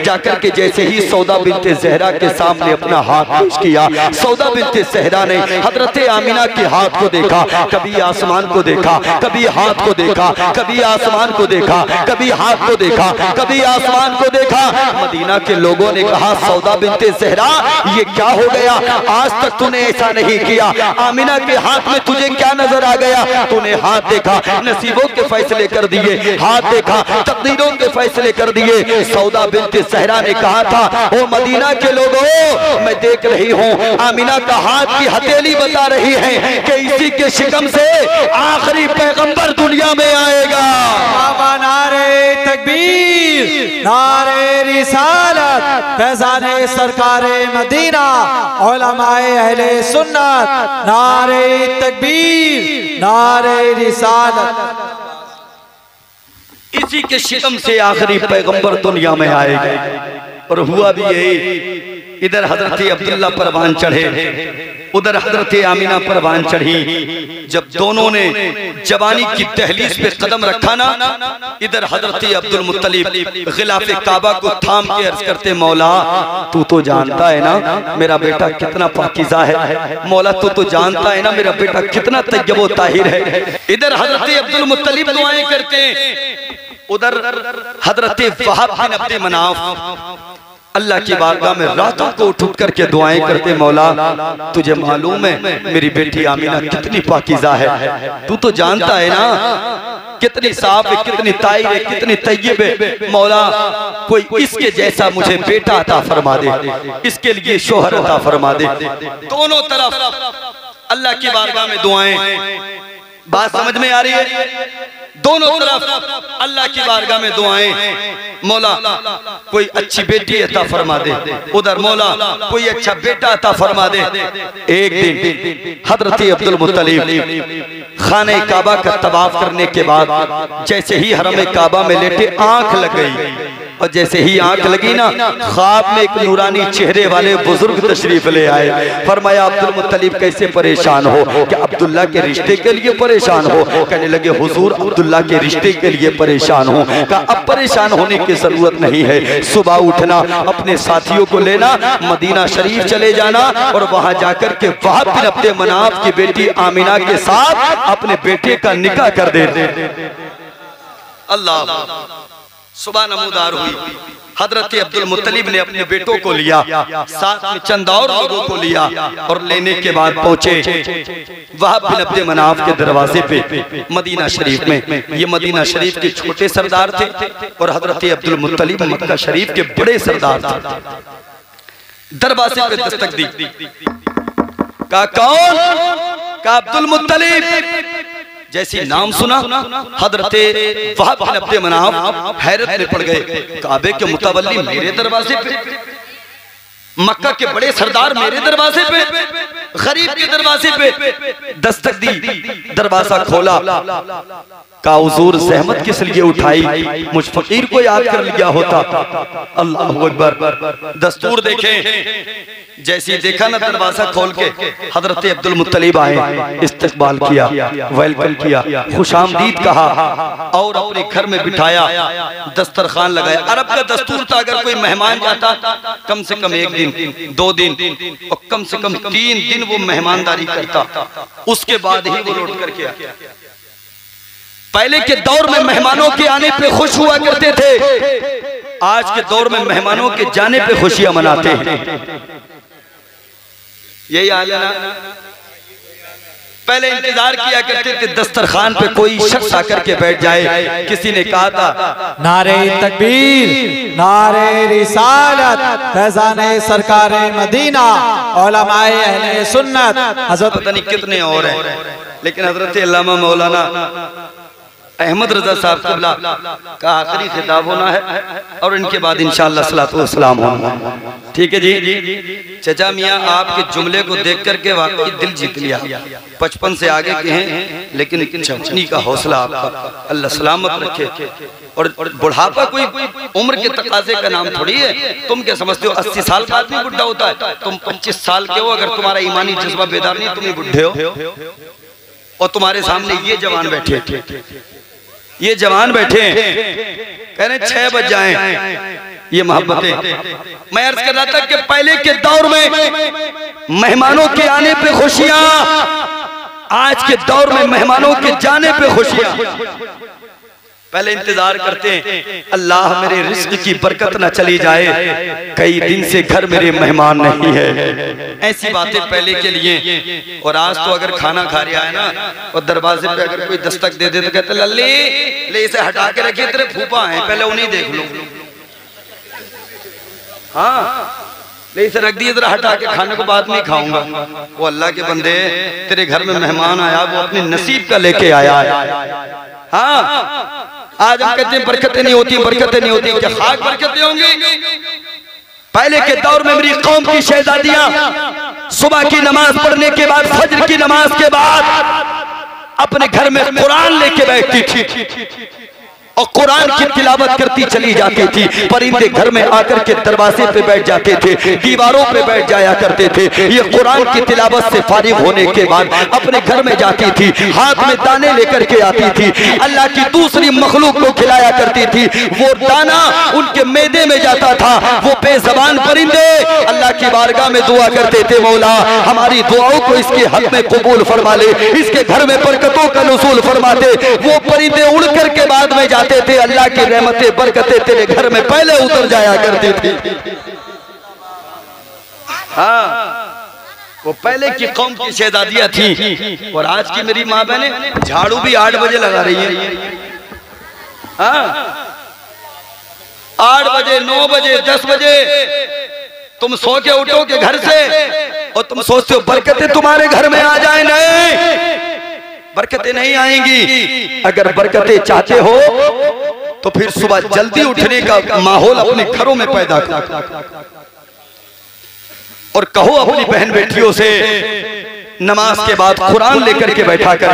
जाकर के जैसे ही सौदा बिनते ज़हरा के सामने अपना हाथ पेश किया, सौदा बिनते ज़हरा ने हजरत आमिना के हाथ को देखा, कभी आसमान को देखा, कभी हाथ को देखा, कभी आसमान को देखा, कभी हाथ को देखा, कभी आसमान को देखा। मदीना के लोगों ने कहा, सौदा बिनते ज़हरा ये क्या हो गया, आज तक तूने ऐसा नहीं किया, आमिना के हाथ में तुझे क्या नजर आ गया? तूने हाथ देखा, नसीबों के फैसले कर दिए, हाथ देखा, तकदीरों के फैसले कर दिए। सौदा बिनते ज़हरा ने कहा था, ओ मदीना के लोगों, मैं देख रही हूँ आमिना का हाथ की हथेली बता रही है कि इसी के शिकम से आखिरी पैगंबर दुनिया में आएगा। नारे तकबीर, नारे रिसालत, फैज़ाने सरकारे मदीना, उलमाए अहले सुन्नत, नारे तकबीर, नारे रिसालत। इसी के शिकम से आखिरी पैगंबर दुनिया में आएगा। और हुआ भी यही, इधर हजरत अब्दुल्ला परवान चढ़े, उधर हजरत आमिना परवान चढ़ी। जब दोनों ने जवानी की दहलीज पे कदम रखा ना, इधर हजरत अब्दुल मुत्तलिब गिलाफे काबा को थाम के अर्ज करते, मौला तू तो जानता है ना मेरा बेटा कितना पाकीज़ा है, मौला तू तो जानता है ना मेरा बेटा कितना तय्यब व ताहिर है। इधर हजरत अब्दुल मुत्तलिब दुआएं करते, उधर हजरत वहाब बिन अब्द मनाफ अल्लाह की बारगाह में रातों को उठ करके दुआएं करते, मौला तुझे मालूम है मेरी बेटी आमिना कितनी पाकीज़ा है, तू तो जानता है ना कितनी साफ है, कितनी ताहिर है, कितनी तय्यब है, मौला कोई इसके जैसा मुझे बेटा अता फरमा दे, इसके लिए शोहर अता फरमा दे। दोनों तरफ अल्लाह की बारगाह में दुआएं, बात समझ में आ रही है? दोनों तरफ अल्लाह की बारगाह में दुआएं, मौला कोई अच्छी बेटी अता फरमा दे, उधर मौला कोई अच्छा बेटा अता फरमा दे। एक दिन हजरत अब्दुल मुत्तलिब खाने काबा का तवाफ करने के बाद जैसे ही हरम काबा में लेटे आंख लग गई, और जैसे ही आंख लगी ना, ख्वाब में एक नूरानी चेहरे वाले बुजुर्ग तशरीफ ले आए। फरमाया, अब्दुल मुत्तलिब कैसे परेशान हो, क्या अब्दुल्ला के रिश्ते के लिए परेशान हो? कहने लगे, हुजूर अब्दुल्ला के रिश्ते के लिए परेशान हो। कहा, अब परेशान होने की जरूरत नहीं है, सुबह उठना, अपने साथियों को लेना, मदीना शरीफ चले जाना और वहां जाकर के वहाब बिन अब्द मनाफ की बेटी आमिना के साथ अपने बेटे का निकाह कर दे। अल्लाह, सुबह नमूदार हुई, हजरत अब्दुल मुत्तलिब ने अपने बेटों को लिया, साथ में चंद और लोगों को लिया, और लेने के बाद पहुंचे वहाब बिन अब्द मनाफ के दरवाजे पे मदीना शरीफ में। ये मदीना शरीफ के छोटे सरदार थे और हजरत अब्दुल मुत्तलिब मक्का शरीफ के बड़े सरदार थे। दरवाजे पे दस्तक दी, कहा कौन? कहा अब्दुल मुत्तलिब। जैसी नाम सुना, हजरत वहाब बिन अब्द मनाफ हैरत में पड़ गए। काबे के मुतवल्ली मेरे दरवाजे पे, मक्का के बड़े सरदार मेरे दरवाजे पे, गरीब के दरवाजे पे दस्तक दी, दरवाजा खोला, का हुजूर ज़हमत किस लिए उठाई, मुझ फकीर को याद कर लिया होता। अल्लाहु अकबर। दस्तूर देखें, जैसे देखा ना दरवाजा खोल के, हजरत अब्दुल मुत्तलिब आए, इस्तकबाल किया, वेलकम किया, खुशामदीद कहा और अपने घर में बिठाया, दस्तरखान लगाया। अरब का दस्तूर था, अगर कोई मेहमान जाता कम से कम 1 दिन 2 दिन और कम से कम 3 दिन वो मेहमानदारी करता, उसके बाद ही वो लौट करके आता। पहले के दौर में मेहमानों के आने पे खुश हुआ करते थे, आज के दौर में मेहमानों के जाने पे खुशियां मनाते हैं। यही हाल है ना? पहले इंतजार किया करते थे दस्तरखान पे कोई शख्स आकर के बैठ जाए। किसी ने कहा था, नारे तकबीर, नारे रिसालत, फैज़ाने सरकारे मदीना, उलमाए अहले सुन्नत, हजरत पता नहीं कितने और हैं, लेकिन हजरत अल्लामा मौलाना अहमद रजा साहब क़िबला का आखिरी खिताब होना है और इनके बाद इंशाअल्लाह सलातो व सलाम होना। ठीक है जी। चचा मियाँ, आपके जुमले को देख करके वाकई दिल जीत लिया। 55 से आगे के हैं, लेकिन चमचनी का हौसला आपका अल्लाह सलामत रखे। और बुढ़ापा कोई उम्र के तकाजे का नाम थोड़ी है। तुम क्या समझते हो 80 साल का आदमी बुढ़ा होता है? तुम 25 साल के हो, अगर तुम्हारा ईमानी जज्बा बेदार नहीं, तुम ही बुढ़े हो। और तुम्हारे सामने ये जवान बैठे, ये जवान बैठे कह रहे 6 बज जाएं, ये मोहब्बतें। मैं अर्ज कर रहा था कि पहले के दौर में मेहमानों के आने पे खुशियां, आज के दौर में मेहमानों के जाने पे खुशियां। पहले इंतजार करते हैं अल्लाह मेरे रिस्क की बरकत ना चली जाए, कई दिन से घर मेरे मेहमान नहीं है। ऐसी बातें पहले के लिए। और आज तो अगर खाना खा रहा है ना और दरवाजे पे अगर कोई दस्तक दे दे तो कहते लल्ली ले इसे हटा के रखिए, तेरे फूफा हैं, पहले उन्हें देख लो। हाँ ले इसे रख दिए, जरा हटा के खाने को बाद में खाऊंगा। वो अल्लाह के बंदे, तेरे घर में मेहमान आया, वो अपने नसीब का लेके आया है। हाँ आज हम कहते हैं बरकतें नहीं होती, बरकतें नहीं होती, क्या खाक बरकतें होंगी? पहले के दौर में मेरी कौम की शहजादियां सुबह की नमाज पढ़ने के बाद, फजर की नमाज के बाद अपने घर में कुरान लेके बैठती थी और कुरान की तिलावत करती चली जाती थी। परिंदे घर में आकर के दरवाजे पे बैठ जाते थे, दीवारों पे बैठ जाया करते थे। ये कुरान की तिलावत से फारिग होने के बाद अपने घर में जाती थी, हाथ में दाने लेकर के आती थी, अल्लाह की दूसरी मखलूक को खिलाया करती थी। वो दाना उनके मैदे में जाता था। वो बेज़बान परिंदे अल्लाह की बारगाह में दुआ करते थे, मौला हमारी दुआओं को इसके हक में कबूल फरमा ले, इसके घर में बरकतों का नुज़ूल फरमा दे। वो परिंदे उड़ करके बाद में जाते थे, अल्लाह की रहमतें बरकतें तेरे घर में पहले उतर जाया करती थी। हाँ वो पहले की कौम की शहजादियां थी। और आज की मेरी माँ बहने झाड़ू भी 8 बजे लगा रही है। हाँ 8 बजे 9 बजे 10 बजे तुम सो के उठोगे घर से और तुम सोचते हो बरकतें तुम्हारे घर में आ जाए। नहीं, बरकतें नहीं आएंगी। अगर बरकतें चाहते हो तो फिर सुबह जल्दी उठने का माहौल अपने घरों में पैदा करो और कहो अपनी बहन बेटियों से नमाज के बाद कुरान लेकर के बैठा कर।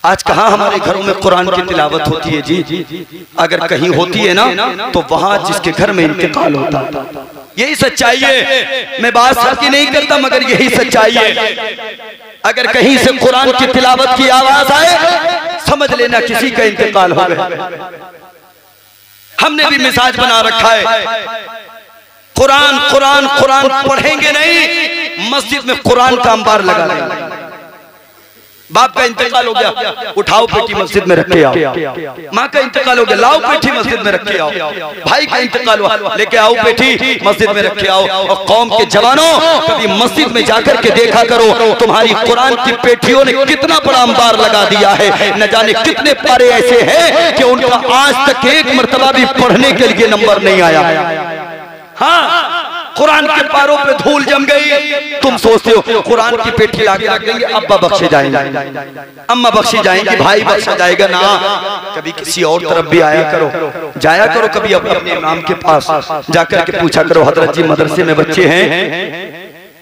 आज कहाँ हमारे घरों में कुरान की तिलावत होती है जी? अगर कहीं होती है ना तो वहां जिसके घर में इंतकाल होता है। यही सच्चाई है। मैं बात सबकी नहीं करता मगर यही सच्चाई है। अगर कहीं से कुरान की तिलावत की आवाज आए समझ लेना किसी का इंतकाल हो गया। हमने भी मिजाज बना रखा है, कुरान कुरान कुरान पढ़ेंगे नहीं, मस्जिद में कुरान का अंबार लगा लेंगे। बाप का इंतकाल हो गया, उठाओ पेटी मस्जिद में रख के आओ। माँ का इंतकाल हो गया, लाओ पेटी मस्जिद में रख के आओ। भाई का इंतकाल हुआ, लेके आओ पेटी मस्जिद में रख के आओ। और कौम के जवानों कभी मस्जिद में जाकर के देखा करो तुम्हारी कुरान की पेटियों ने कितना बड़ा अंबार लगा दिया है। न जाने कितने पारे ऐसे हैं कि उनका आज तक एक मर्तबा भी पढ़ने के लिए नंबर नहीं आया। हाँ कुरान के पारों पे धूल जम गई। तुम सोचते हो कुरान की पेटी लाके रख देंगे, अब्बा बख्शे जाएंगे, अम्मा बख्शी जाएंगी, भाई बख्शा जाएगा ना। कभी किसी और तरफ भी आया करो, जाया करो कभी अपने इमाम के पास जाकर के पूछा करो, हजरत जी मदरसे में बच्चे हैं?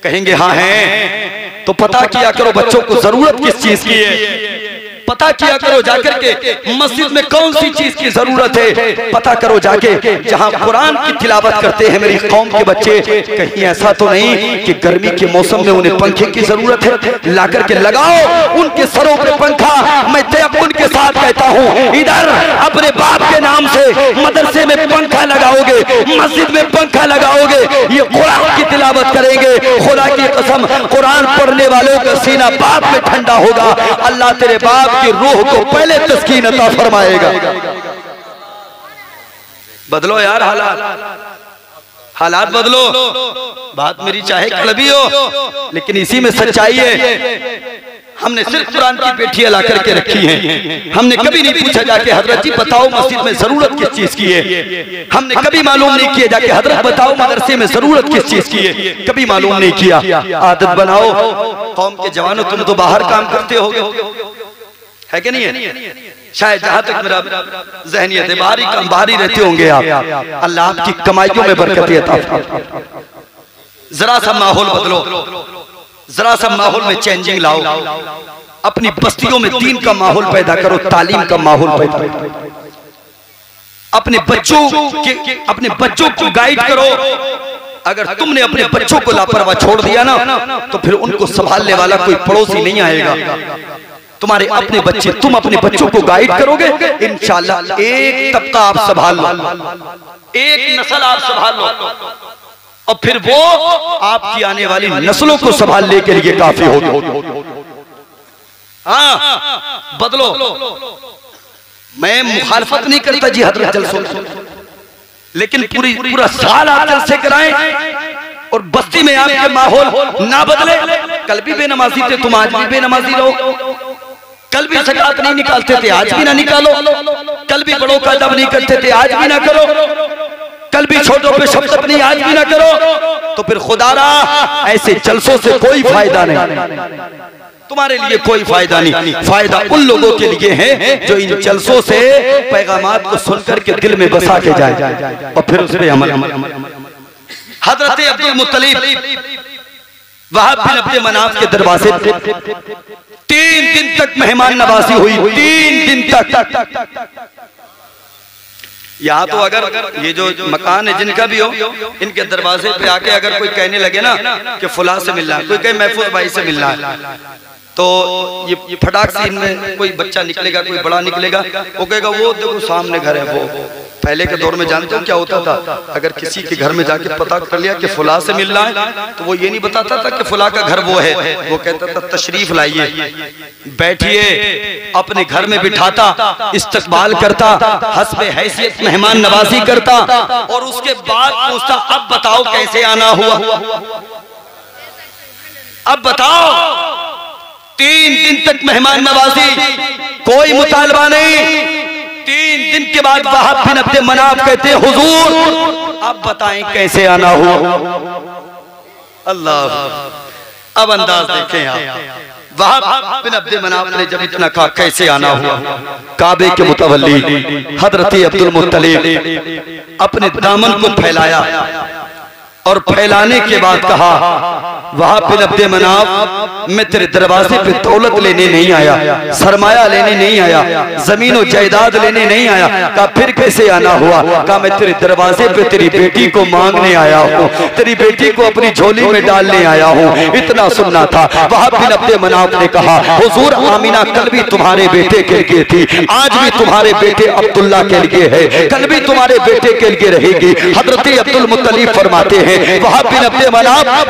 कहेंगे हाँ हैं। तो पता किया करो बच्चों को जरूरत किस चीज की है, पता किया करो जाकर के मस्जिद में कौन सी चीज की जरूरत है, पता करो जाके जहां कुरान की तिलावत करते हैं मेरी कौम के बच्चे। कहीं ऐसा तो नहीं कि गर्मी के मौसम में उन्हें पंखे की जरूरत है, ला करके लगाओ उनके सरों पे पंखा। मैं तयक्कुन के साथ कहता हूँ, इधर अपने बाप के नाम से मदरसे में पंखा लगाओगे, मस्जिद में पंखा लगाओगे, ये कुरान की तिलावत करेंगे, खुदा की कसम कुरान पढ़ने वालों का सीना बाप में ठंडा होगा। अल्लाह तेरे बाप की रूह को पहले तस्कीन अता फरमाएगा। बदलो यार हालात बदलो। बात मेरी चाहे कड़वी हो लेकिन इसी में सच्चाई है। हमने सिर्फ कुरान की पेटियां ला करके रखी हैं। हमने कभी नहीं पूछा जाके हजरत जी बताओ मस्जिद में जरूरत किस चीज की है। हमने कभी मालूम नहीं किया जाके हजरत बताओ मदरसे में जरूरत किस चीज की है, कभी मालूम नहीं किया। आदत बनाओ। कौम के जवानों तुम तो बाहर काम करते होगे, है कि नहीं है? शायद जहां तक मेरा ज़हनियत है बाहरी रहते होंगे आप। अल्लाह आपकी कमाइयों में बरकत अता फरमाए। जरा सा माहौल बदलो, जरा सा माहौल में चेंजिंग लाओ। अपनी बस्तियों में दीन का माहौल पैदा करो, तालीम का माहौल पैदा करो। अपने बच्चों को गाइड करो। अगर तुमने अपने बच्चों को लापरवाह छोड़ दिया ना तो फिर उनको संभालने वाला कोई पड़ोसी नहीं आएगा। तुम्हारे अपने बच्चे, तुम अपने बच्चों को गाइड करोगे, इंशाअल्लाह एक तबका आप संभाल लो, एक नस्ल आप संभाल लो, और फिर वो आपकी आने वाली नस्लों को संभालने के लिए काफी होगी। हाँ, बदलो। मैं मुखालफत नहीं करता जी हजरत जलसों, लेकिन पूरा साल आप जलसे कराएं और बस्ती में आपके माहौल ना बदले। कल भी बेनमाजी थे तुम, आज भी बेनमाजी रहो। कल भी ज़कात नहीं निकालते थे, आज भी ना निकालो। कल भी बड़ों का अदब नहीं करते थे, आज भी ना करो। कल भी छोटों पे शब्द अपनी, आज भी ना करो। तो फिर खुदारा ऐसे जलसों से कोई फायदा नहीं, तुम्हारे लिए कोई फायदा नहीं। फायदा उन लोगों के लिए है जो इन जलसों से पैगामात को सुनकर के दिल में बसा के जाए और फिर उस पे अमल। हजरत अब्दुल मुत्तलिब वहाब बिन अब्दे मनाफ के दरवाजे 3 दिन तक मेहमान नवाजी हुई, 3 दिन तक। यहाँ तो अगर ये जो मकान है जिनका भी हो, इनके दरवाजे पे आके अगर कोई कहने लगे ना कि फुला से मिलना है, कोई कहे महफूज भाई से मिलना है, तो ये फटाक से इनमें कोई बच्चा निकलेगा, कोई बड़ा निकलेगा, वो कहेगा वो देखो सामने घर है। वो पहले के दौर में जानते हो क्या होता था, अगर किसी के घर में जाके पता कर लिया कि फुला से मिलना है, तो वो ये नहीं बताता था कि फुला का घर वो है, वो कहता था तशरीफ लाइए, बैठिए, अपने घर में बिठाता, इस्तकबाल करता, हस्बे हैसियत मेहमान नवाजी करता, और उसके बाद पूछता अब बताओ कैसे आना हुआ, अब बताओ। 3 दिन तक मेहमान नवाजी, कोई मुतालबा नहीं। 3 दिन के बाद वहाब बिन अब्दे मनाफ कहते हुजूर अब बताएं कैसे आना हुआ। अल्लाह, अब अंदाज देखें आप। वहाब बिन अब्दे मनाफ ने जब इतना कहा कैसे आना हुआ, काबे के मुतवल्ली हजरत अब्दुल मुत्तलिब अपने दामन को फैलाया और फैलाने के बाद कहा वहाब बिन अब्दे मनाफ मैं तेरे दरवाजे पे दौलत लेने नहीं आया, सरमाया लेने नहीं आया, जमीन और जायदाद लेने नहीं आया। कहा फिर कैसे आना हुआ? कहा मैं तेरे दरवाजे पे तेरी बेटी को मांगने आया हूँ, तेरी बेटी को अपनी झोली में डालने आया हूँ। इतना सुनना था। वहाब बिन अब्दे मनाफ ने कहा हुजूर आमीना कल भी तुम्हारे बेटे के लिए थी, आज भी तुम्हारे बेटे अब्दुल्ला के लिए है, कल भी तुम्हारे बेटे के लिए रहेगी। हजरत अब्दुल मुत्तलिब फरमाते हैं वहाब बिन अब्दे मनाफ